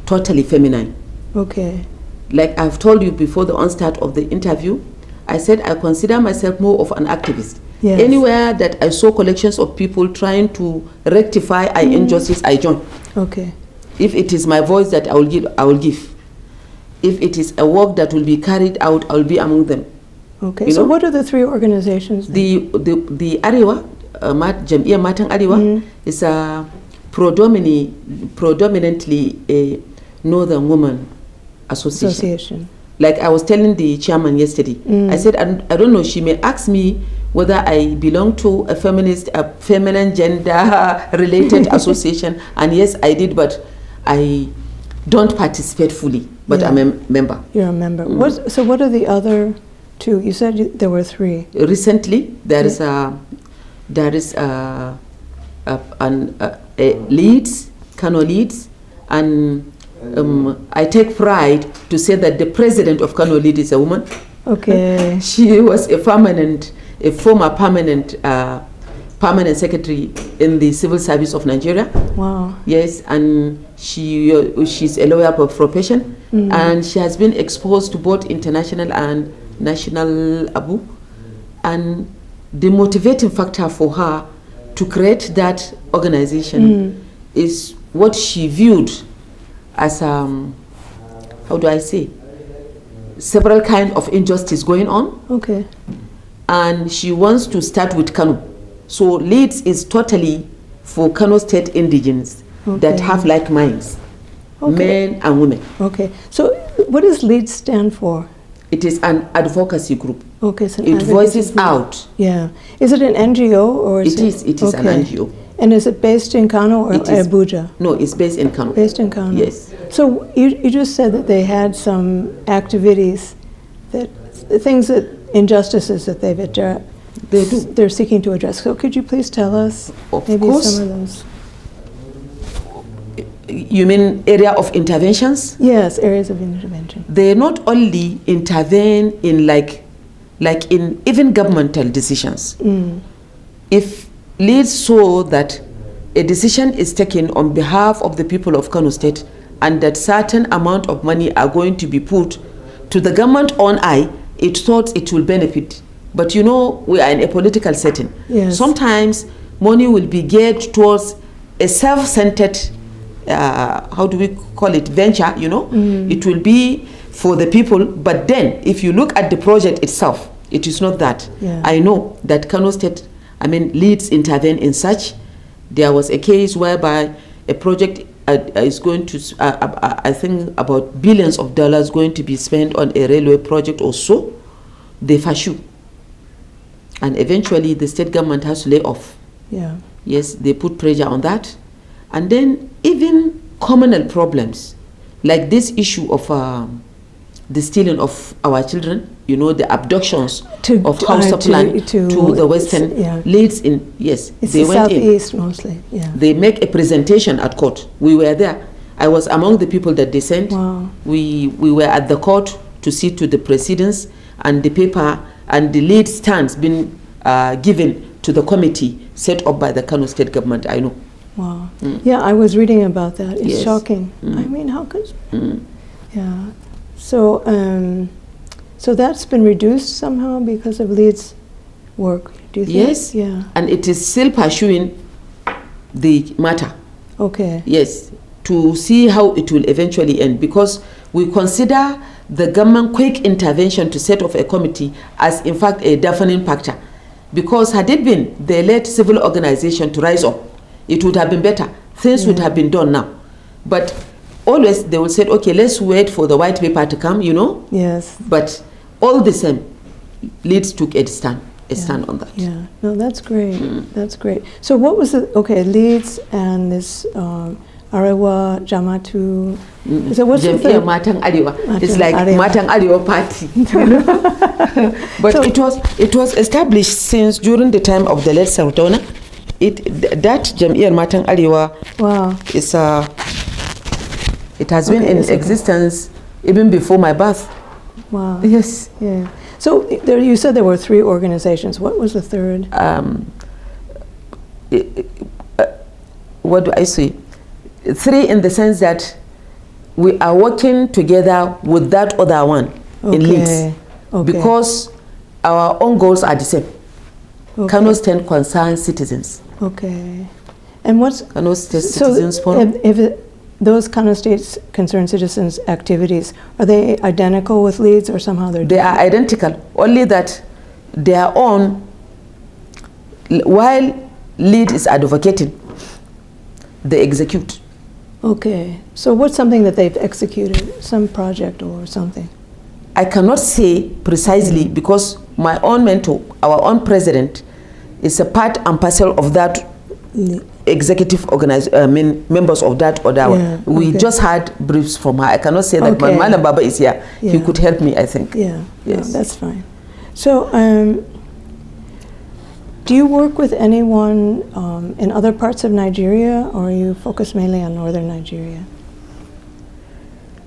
Speaker 2: totally feminine.
Speaker 1: Okay.
Speaker 2: Like I've told you before the onstart of the interview, I said I consider myself more of an activist.
Speaker 1: Yes.
Speaker 2: Anywhere that I saw collections of people trying to rectify injustice, I join.
Speaker 1: Okay.
Speaker 2: If it is my voice that I will give. If it is a work that will be carried out, I will be among them.
Speaker 1: Okay. So what are the 3 organizations?
Speaker 2: The Ariwa, Jam'iyyar Matan Ariwa, is a predominantly a Northern Woman Association. Like I was telling the chairman yesterday, I said, I don't know, she may ask me whether I belong to a feminine gender-related association, and yes, I did, but I don't participate fully, but I'm a member.
Speaker 1: You're a member. So what are the other 2? You said there were 3.
Speaker 2: Recently, there is Leeds, Kano Leeds, and I take pride to say that the president of Kano Leeds is a woman.
Speaker 1: Okay.
Speaker 2: She was a former permanent secretary in the civil service of Nigeria.
Speaker 1: Wow.
Speaker 2: Yes, and she's a lawyer by profession, and she has been exposed to both international and national abuse. And the motivating factor for her to create that organization is what she viewed as how do I say, several kinds of injustice going on.
Speaker 1: Okay.
Speaker 2: And she wants to start with Kano. So Leeds is totally for Kano State indigenes that have like minds, men and women. Okay.
Speaker 1: So what does Leeds stand for?
Speaker 2: It is an advocacy group.
Speaker 1: Okay. So
Speaker 2: it voices out.
Speaker 1: Yeah. Is it an NGO or
Speaker 2: is it? It is an NGO.
Speaker 1: And is it based in Kano or Abuja?
Speaker 2: No, it's based in Kano.
Speaker 1: Based in Kano.
Speaker 2: Yes.
Speaker 1: So you just said that they had some activities, injustices that they're seeking to address. So could you please tell us some of those?
Speaker 2: You mean area of interventions?
Speaker 1: Yes, areas of intervention.
Speaker 2: They not only intervene in like in even governmental decisions. If Leeds saw that a decision is taken on behalf of the people of Kano State and that certain amount of money are going to be put to the government on eye, it thought it will benefit. But you know, we are in a political setting.
Speaker 1: Yes.
Speaker 2: Sometimes money will be geared towards a self-centered, how do we call it, venture, you know? It will be for the people, but then if you look at the project itself, it is not that.
Speaker 1: Yeah.
Speaker 2: I know that Kano State, Leeds intervene in such. There was a case whereby a project is going to, I think about billions of dollars going to be spent on a railway project or so. They fashu. And eventually the state government has to lay off.
Speaker 1: Yeah.
Speaker 2: Yes, they put pressure on that. And then even communal problems, like this issue of the stealing of our children, you know, the abductions
Speaker 1: To-
Speaker 2: of Hausa plan to the Western
Speaker 1: yeah.
Speaker 2: leads in, yes,
Speaker 1: It's
Speaker 2: they
Speaker 1: the
Speaker 2: went
Speaker 1: southeast mostly, yeah.
Speaker 2: They make a presentation at court. We were there. I was among the people that they sent.
Speaker 1: Wow.
Speaker 2: We were at the court to see to the proceedings, and the paper and the lead stands been given to the committee set up by the Kano State government, I know.
Speaker 1: Wow. Yeah, I was reading about that. It's
Speaker 2: Yes.
Speaker 1: shocking. I mean, how could... Yeah. So, so that's been reduced somehow because of Leeds' work, do you think?
Speaker 2: Yes.
Speaker 1: Yeah.
Speaker 2: And it is still pursuing the matter.
Speaker 1: Okay.
Speaker 2: Yes. To see how it will eventually end, because we consider the government quick intervention to set off a committee as in fact a deafening factor. Because had it been the led civil organization to rise up, it would have been better. Things would have been done now. But always they will say, okay, let's wait for the white paper to come, you know.
Speaker 1: Yes.
Speaker 2: But all the same, Leeds took a stand on that.
Speaker 1: Yeah. No, that's great. That's great. So what was the... Okay, Leeds and this Arewa Jamatu... So what's the third?
Speaker 2: Matan Arewa. It's like
Speaker 1: Arewa.
Speaker 2: Matan Arewa party. You know? But
Speaker 1: So-
Speaker 2: it was established since during the time of the late Sartona. That Jam'iyyar Matan Arewa
Speaker 1: Wow.
Speaker 2: is it has been
Speaker 1: Okay,
Speaker 2: in
Speaker 1: it's okay.
Speaker 2: existence even before my birth.
Speaker 1: Wow.
Speaker 2: Yes.
Speaker 1: Yeah. So there, you said there were 3 organizations. What was the third?
Speaker 2: What do I say? 3 in the sense that we are working together with that other one in Leeds.
Speaker 1: Okay.
Speaker 2: Because our own goals are the same.
Speaker 1: Okay.
Speaker 2: Kano State concerned citizens.
Speaker 1: Okay. And what's...
Speaker 2: Kano State
Speaker 1: So
Speaker 2: Citizens Forum.
Speaker 1: those Kano State's concerned citizens activities, are they identical with Leeds or somehow they're
Speaker 2: They
Speaker 1: different?
Speaker 2: are identical, only that their own, while Lead is advocating, they execute.
Speaker 1: Okay. So what's something that they've executed? Some project or something?
Speaker 2: I cannot say precisely because my own mentor, our own president, is a part and parcel of that executive members of that order.
Speaker 1: Yeah,
Speaker 2: We
Speaker 1: okay.
Speaker 2: just had briefs from her. I cannot say that, but
Speaker 1: Okay.
Speaker 2: Malam Baba is here. He
Speaker 1: Yeah.
Speaker 2: could help me, I think.
Speaker 1: Yeah.
Speaker 2: Yes.
Speaker 1: No, that's fine. So do you work with anyone in other parts of Nigeria, or are you focused mainly on northern Nigeria?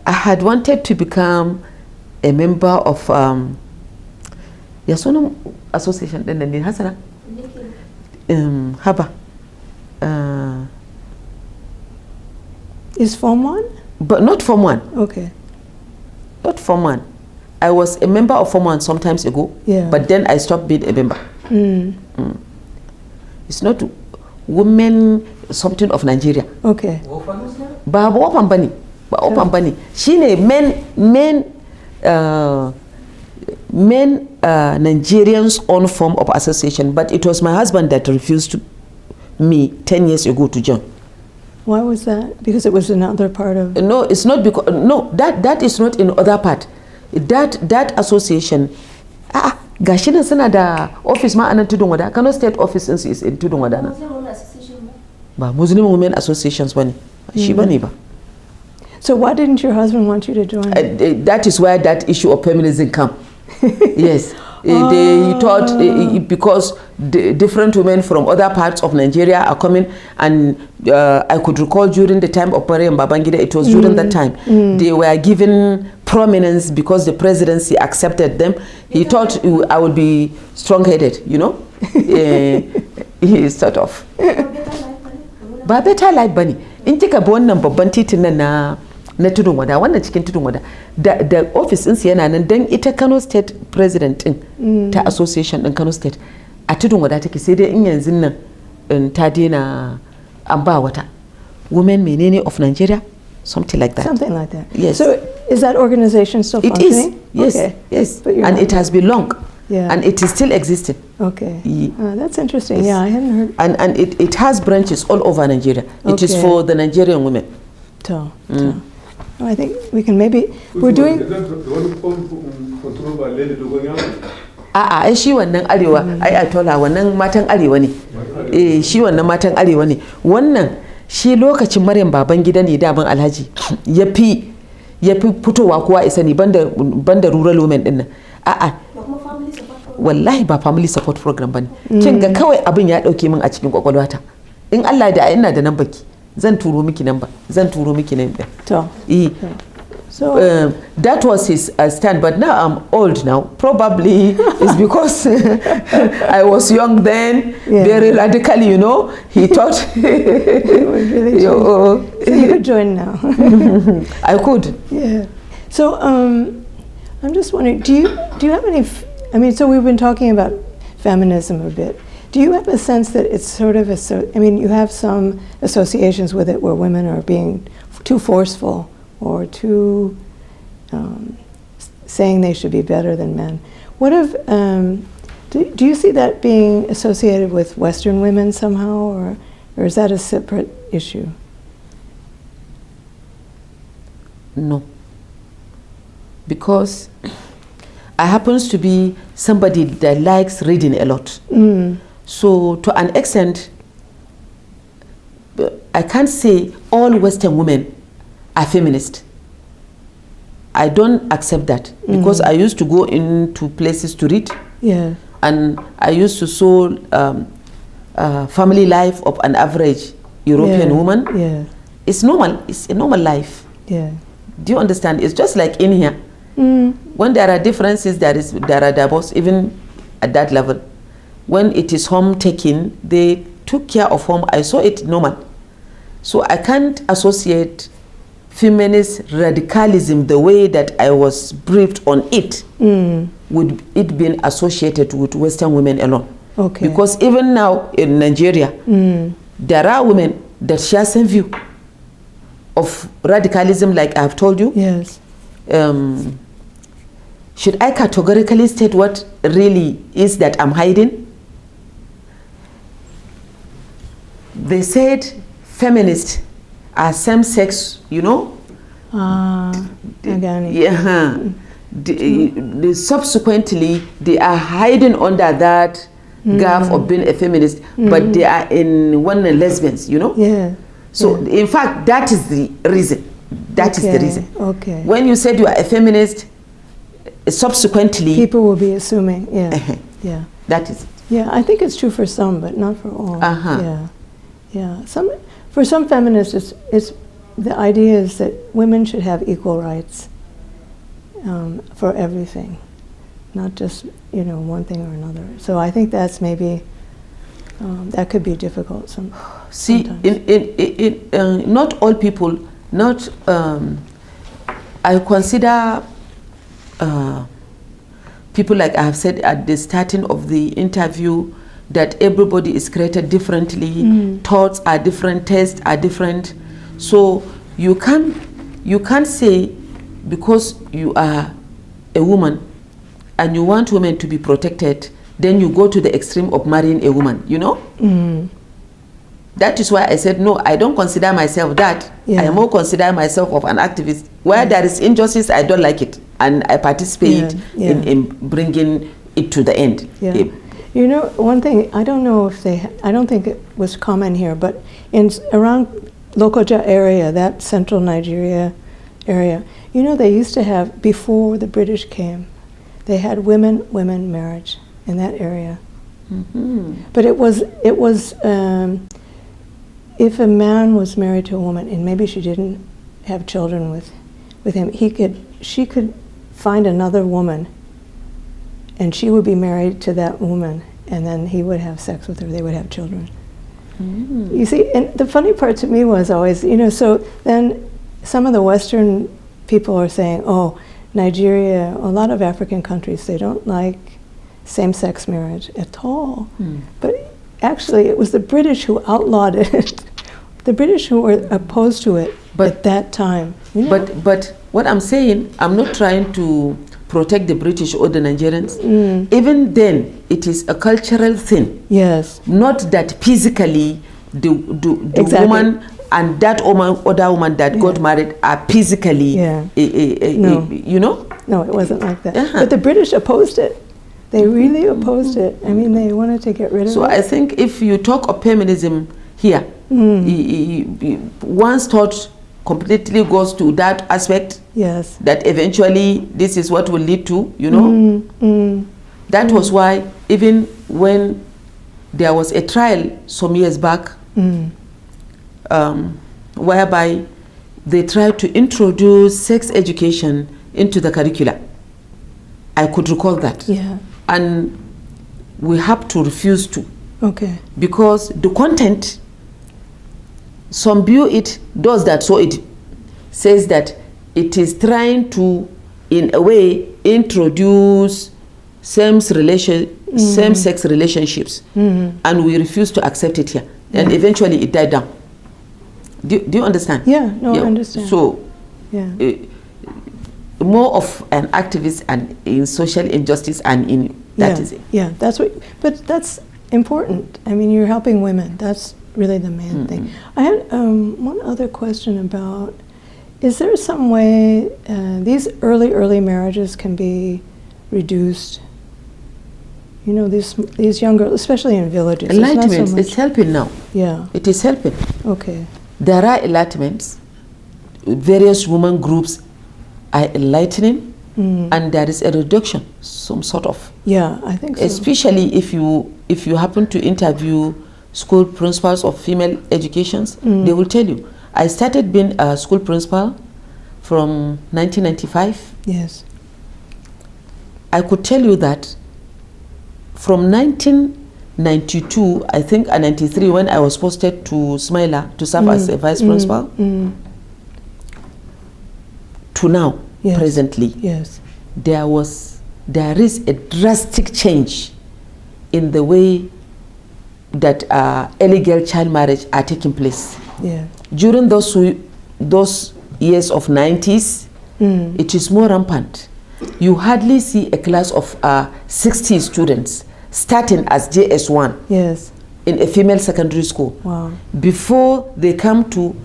Speaker 2: I had wanted to become a member of Yasuna Association then in Hasana. Haba.
Speaker 1: Is Form 1?
Speaker 2: But not Form 1.
Speaker 1: Okay.
Speaker 2: Not Form 1. I was a member of Form 1 sometimes ago,
Speaker 1: Yeah.
Speaker 2: but then I stopped being a member.
Speaker 1: Mm.
Speaker 2: It's not women something of Nigeria.
Speaker 1: Okay.
Speaker 2: Ba open bane. Ba open bane. Shine men Nigerians' own form of association, but it was my husband that refused me 10 years ago to join.
Speaker 1: Why was that? Because it was another part of...
Speaker 2: No, it's not because that is not in other part. That association. Gashi nan suna da office ma anan tudun wada. Kano State office is in tudun wada na. Ba Muslim Women Associations bane. Shi bane ba.
Speaker 1: So why didn't your husband want you to join?
Speaker 2: That is where that issue of feminism come. Yes. They thought because the different women from other parts of Nigeria are coming, and I could recall during the time of Mariam Babangida, it was during that time, they were given prominence because the presidency accepted them. He thought I would be strong-headed, you know. He sort of. Ba better life bane. In kika bi wannan babban titin nan na tudun wada, wannan cikin tudun wada, da office ɗinsu yana nan don ita Kano State president ɗin ta association ɗin Kano State a tudun wada take, sai dai in yanzu nan ta daina an ba wata women menene of Nigeria, something like that.
Speaker 1: Something like that.
Speaker 2: Yes.
Speaker 1: So is that organization still
Speaker 2: It
Speaker 1: functioning?
Speaker 2: is. Yes.
Speaker 1: Okay.
Speaker 2: Yes.
Speaker 1: But you're
Speaker 2: And
Speaker 1: not-
Speaker 2: it has been long.
Speaker 1: Yeah.
Speaker 2: And it is still existing.
Speaker 1: Okay.
Speaker 2: Ye-
Speaker 1: That's interesting.
Speaker 2: Yes.
Speaker 1: Yeah, I hadn't heard.
Speaker 2: And it has branches all over Nigeria. It is
Speaker 1: Okay.
Speaker 2: for the Nigerian women.
Speaker 1: So, I think we can maybe... We're doing...
Speaker 3: Is that the one controlled by Lady Dogonyan?
Speaker 2: Ai shi wannan arewa, ai atola wannan matan arewa ne. Shi wannan matan arewa ne. Wannan shi lokacin Maryam Babangida ne daban Alhaji ya fi fitowa kowa isa ne banda rural women din nan. A'a, wallahi ba family support program bane. Kin ga kawai abin ya dauke min a cikin kwakwalwata. In Allah da ina da nan baki zan turo miki nan to so that was his stand, but now I'm old now. Probably it's because I was young then, very radical, you know. He thought
Speaker 1: really so you could join now.
Speaker 2: I could.
Speaker 1: Yeah. So I'm just wondering, do you have any? I mean, so we've been talking about feminism a bit. Do you have a sense that it's sort of I mean, you have some associations with it where women are being too forceful or too saying they should be better than men. What if, do you see that being associated with Western women somehow, or is that a separate issue?
Speaker 2: No. Because I happens to be somebody that likes reading a lot. So to an extent, I can't say all Western women are feminist. I don't accept that because I used to go into places to read. Yeah. And I used to show family life of an average European woman. Yeah. It's normal. It's a normal life. Yeah. Do you understand? It's just like in here. When there are differences, there are divorce, even at that level. When it is home taking, they took care of home. I saw it normal. So I can't associate feminist radicalism the way that I was briefed on it with it being associated with Western women alone. Okay. Because even now in Nigeria, there are women that share same view of radicalism, like I've told you. Yes. Should I categorically state what really is that I'm hiding? They said feminists are same-sex, you know. Yeah. Subsequently, they are hiding under that gap of being a feminist, but they are in one lesbians, you know. Yeah. So in fact, that is the reason. That is the reason. Okay. When you said you are a feminist, subsequently
Speaker 1: people will be assuming. Yeah. Yeah.
Speaker 2: That is it.
Speaker 1: Yeah, I think it's true for some, but not for all. Yeah. Yeah. For some feminists, it's the idea is that women should have equal rights for everything, not just one thing or another. So I think that's maybe that could be difficult.
Speaker 2: See, not all people. Not I consider people, like I have said at the starting of the interview, that everybody is created differently. Thoughts are different, tastes are different. So you can't say because you are a woman and you want women to be protected, then you go to the extreme of marrying a woman, you know? That is why I said, no, I don't consider myself that. Yeah. I more consider myself of an activist. Where there is injustice, I don't like it. And I participate in bringing it to the end.
Speaker 1: Yeah. You know, one thing, I don't know if I don't think it was common here, but around Lokoja area, that central Nigeria area, they used to have, before the British came, they had women marriage in that area. But it was if a man was married to a woman and maybe she didn't have children with him, she could find another woman and she would be married to that woman, and then he would have sex with her, they would have children. You see, and the funny part to me was always, so then some of the Western people are saying, oh, Nigeria, a lot of African countries, they don't like same-sex marriage at all. But actually, it was the British who outlawed it. The British who were opposed to it at that time.
Speaker 2: But what I'm saying, I'm not trying to protect the British or the Nigerians. Even then, it is a cultural thing.
Speaker 1: Yes.
Speaker 2: Not that physically the woman and that other woman that got married are physically,
Speaker 1: No. No, it wasn't like that. But the British opposed it. They really opposed it. I mean, they wanted to get rid of it.
Speaker 2: So I think if you talk of feminism here, once thought completely goes to that aspect.
Speaker 1: Yes.
Speaker 2: That eventually this is what will lead to, you know. That was why even when there was a trial some years back, whereby they tried to introduce sex education into the curricula. I could recall that.
Speaker 1: Yeah.
Speaker 2: And we have to refuse to.
Speaker 1: Okay.
Speaker 2: Because the content, some view it, does that, so it says that it is trying to, in a way, introduce same-sex relationships. And we refuse to accept it here. And eventually it died down. Do you understand?
Speaker 1: Yeah, no, I understand.
Speaker 2: So,
Speaker 1: yeah.
Speaker 2: More of an activist and in social injustice and in that is it.
Speaker 1: Yeah, that's what, but that's important. I mean, you're helping women. That's really the main thing. I had one other question about, is there some way these early marriages can be reduced? You know, these younger, especially in villages.
Speaker 2: Enlightenment,
Speaker 1: so
Speaker 2: it's helping now.
Speaker 1: Yeah.
Speaker 2: It is helping.
Speaker 1: Okay.
Speaker 2: There are enlightenments. Various women groups are enlightening, and there is a reduction, some sort of.
Speaker 1: Yeah, I think so.
Speaker 2: Especially if you happen to interview school principals of female educations, they will tell you. I started being a school principal from 1995.
Speaker 1: Yes.
Speaker 2: I could tell you that from 1992, I think, and 93, when I was posted to Smaila to serve as a vice principal, to now, presently, there is a drastic change in the way that illegal child marriage are taking place.
Speaker 1: Yeah.
Speaker 2: During those years of 90s, it is more rampant. You hardly see a class of 60 students starting as JS1 in a female secondary school.
Speaker 1: Wow.
Speaker 2: Before they come to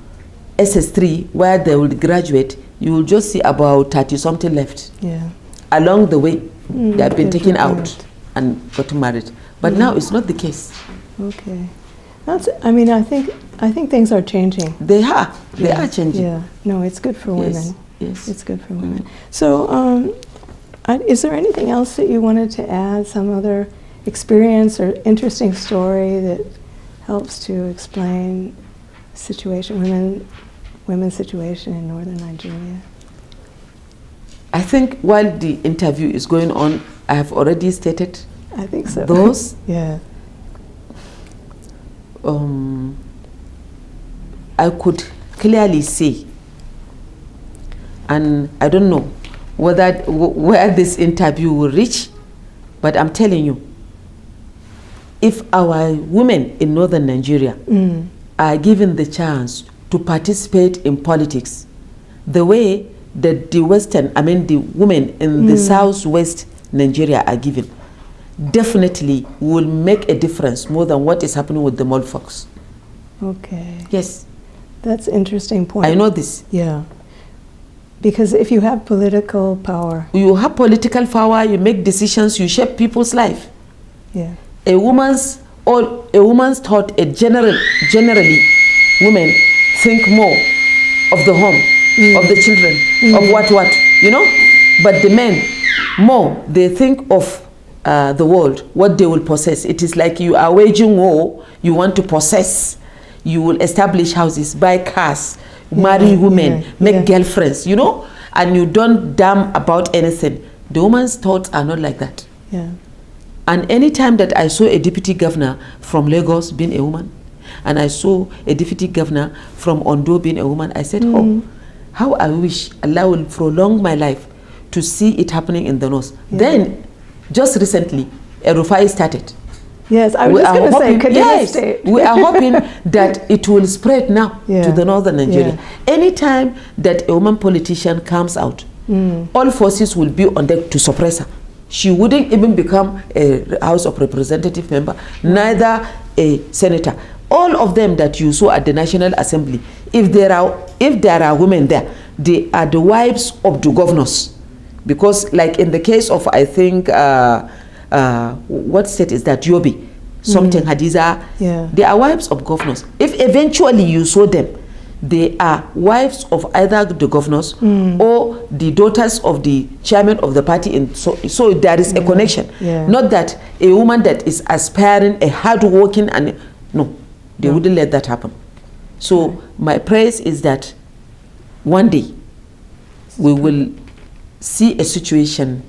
Speaker 2: SS3, where they will graduate, you will just see about 30-something left.
Speaker 1: Yeah.
Speaker 2: Along the way, they have been taken out and gotten married. But now it's not the case.
Speaker 1: Okay. I mean, I think things are changing.
Speaker 2: They are changing.
Speaker 1: Yeah. No, it's good for women.
Speaker 2: Yes.
Speaker 1: It's good for women. So, is there anything else that you wanted to add? Some other experience or interesting story that helps to explain women's situation in northern Nigeria?
Speaker 2: I think while the interview is going on, I have already stated.
Speaker 1: I think so.
Speaker 2: Those.
Speaker 1: Yeah.
Speaker 2: I could clearly see, and I don't know where this interview will reach, but I'm telling you, if our women in northern Nigeria are given the chance to participate in politics, the way that the women in the southwest Nigeria are given, definitely will make a difference more than what is happening with the mole folks.
Speaker 1: Okay.
Speaker 2: Yes.
Speaker 1: That's an interesting point.
Speaker 2: I know this.
Speaker 1: Yeah. Because if you have political power.
Speaker 2: You have political power, you make decisions, you shape people's life.
Speaker 1: Yeah.
Speaker 2: A woman's thought, generally, women think more of the home, of the children, of what, you know? But the men, more, they think of the world, what they will possess. It is like you are waging war, you want to possess. You will establish houses, buy cars, marry women, make girlfriends, you know? And you don't damn about anything. The woman's thoughts are not like that.
Speaker 1: Yeah.
Speaker 2: And any time that I saw a deputy governor from Lagos being a woman, and I saw a deputy governor from Ondo being a woman, I said, oh, how I wish Allah will prolong my life to see it happening in the north. Then, just recently, a Rufai started.
Speaker 1: Yes, I was just going to say, Kaduna State.
Speaker 2: We are hoping that it will spread now to the northern Nigeria. Anytime that a woman politician comes out, all forces will be on deck to suppress her. She wouldn't even become a House of Representative member, neither a senator. All of them that you saw at the National Assembly, if there are women there, they are the wives of the governors. Because like in the case of, I think, what state is that? Yobe, something Hadiza.
Speaker 1: Yeah.
Speaker 2: They are wives of governors. If eventually you saw them, they are wives of either the governors or the daughters of the chairman of the party. And so there is a connection.
Speaker 1: Yeah.
Speaker 2: Not that a woman that is aspiring, a hard-working, and no, they wouldn't let that happen. So my praise is that one day we will see a situation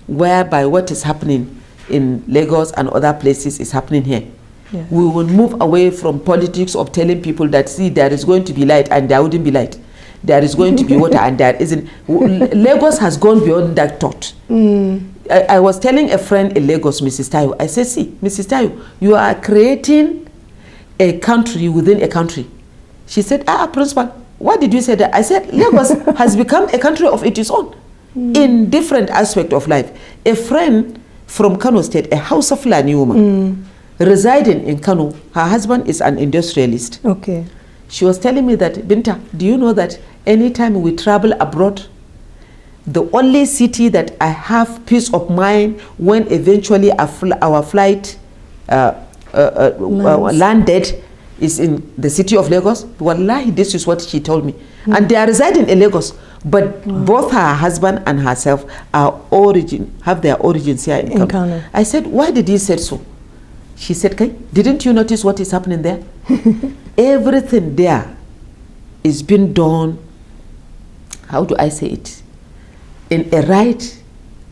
Speaker 2: whereby what is happening in Lagos and other places is happening here.
Speaker 1: Yes.
Speaker 2: We will move away from politics of telling people that, see, there is going to be light and there wouldn't be light. There is going to be water and there isn't. Lagos has gone beyond that thought. I was telling a friend in Lagos, Mrs. Tayo, I said, see, Mrs. Tayo, you are creating a country within a country. She said, Principal, why did you say that? I said, Lagos has become a country of its own in different aspects of life. A friend from Kano State, a House of Fulani woman, residing in Kano, her husband is an industrialist.
Speaker 1: Okay.
Speaker 2: She was telling me that, Binta, do you know that anytime we travel abroad, the only city that I have peace of mind when eventually our flight landed is in the city of Lagos? Wallahi, this is what she told me. And they are residing in Lagos, but both her husband and herself have their origins here in Kano. I said, why did you say so? She said, didn't you notice what is happening there? Everything there is being done, how do I say it? In a right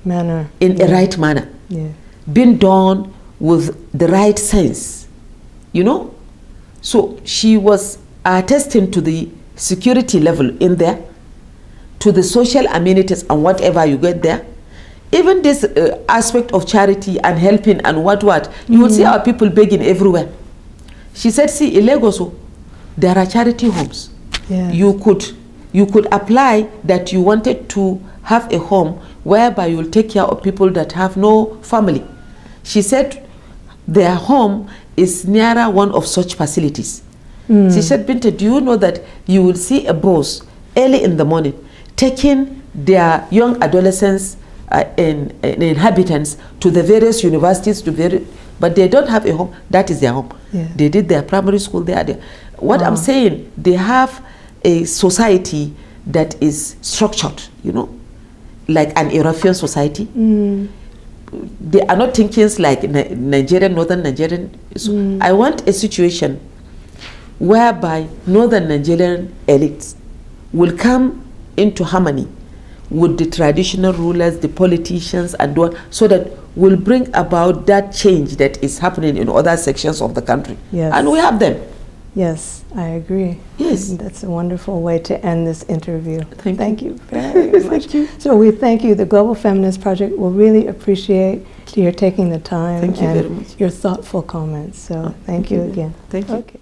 Speaker 1: manner.
Speaker 2: A right manner.
Speaker 1: Yeah.
Speaker 2: Being done with the right sense. You know? So she was attesting to the security level in there, to the social amenities and whatever you get there. Even this aspect of charity and helping and what, you will see our people begging everywhere. She said, see, in Lagos, there are charity homes.
Speaker 1: Yes.
Speaker 2: You could apply that you wanted to have a home whereby you will take care of people that have no family. She said their home is nearer one of such facilities. She said, Binta, do you know that you will see a boss early in the morning taking their young adolescents and inhabitants to the various universities, but they don't have a home. That is their home. Yeah. They did their primary school there. What I'm saying, they have a society that is structured, you know, like an European society. They are not thinking like Nigerian, northern Nigerian. So I want a situation whereby northern Nigerian elites will come into harmony with the traditional rulers, the politicians, and so that will bring about that change that is happening in other sections of the country.
Speaker 1: Yes.
Speaker 2: And we have them.
Speaker 1: Yes, I agree.
Speaker 2: Yes.
Speaker 1: That's a wonderful way to end this interview.
Speaker 2: Thank
Speaker 1: you very much.
Speaker 2: Thank you.
Speaker 1: So we thank you. The Global Feminist Project will really appreciate your taking the time
Speaker 2: very much.
Speaker 1: your thoughtful comments. So thank you again.
Speaker 2: Thank you.
Speaker 1: Okay.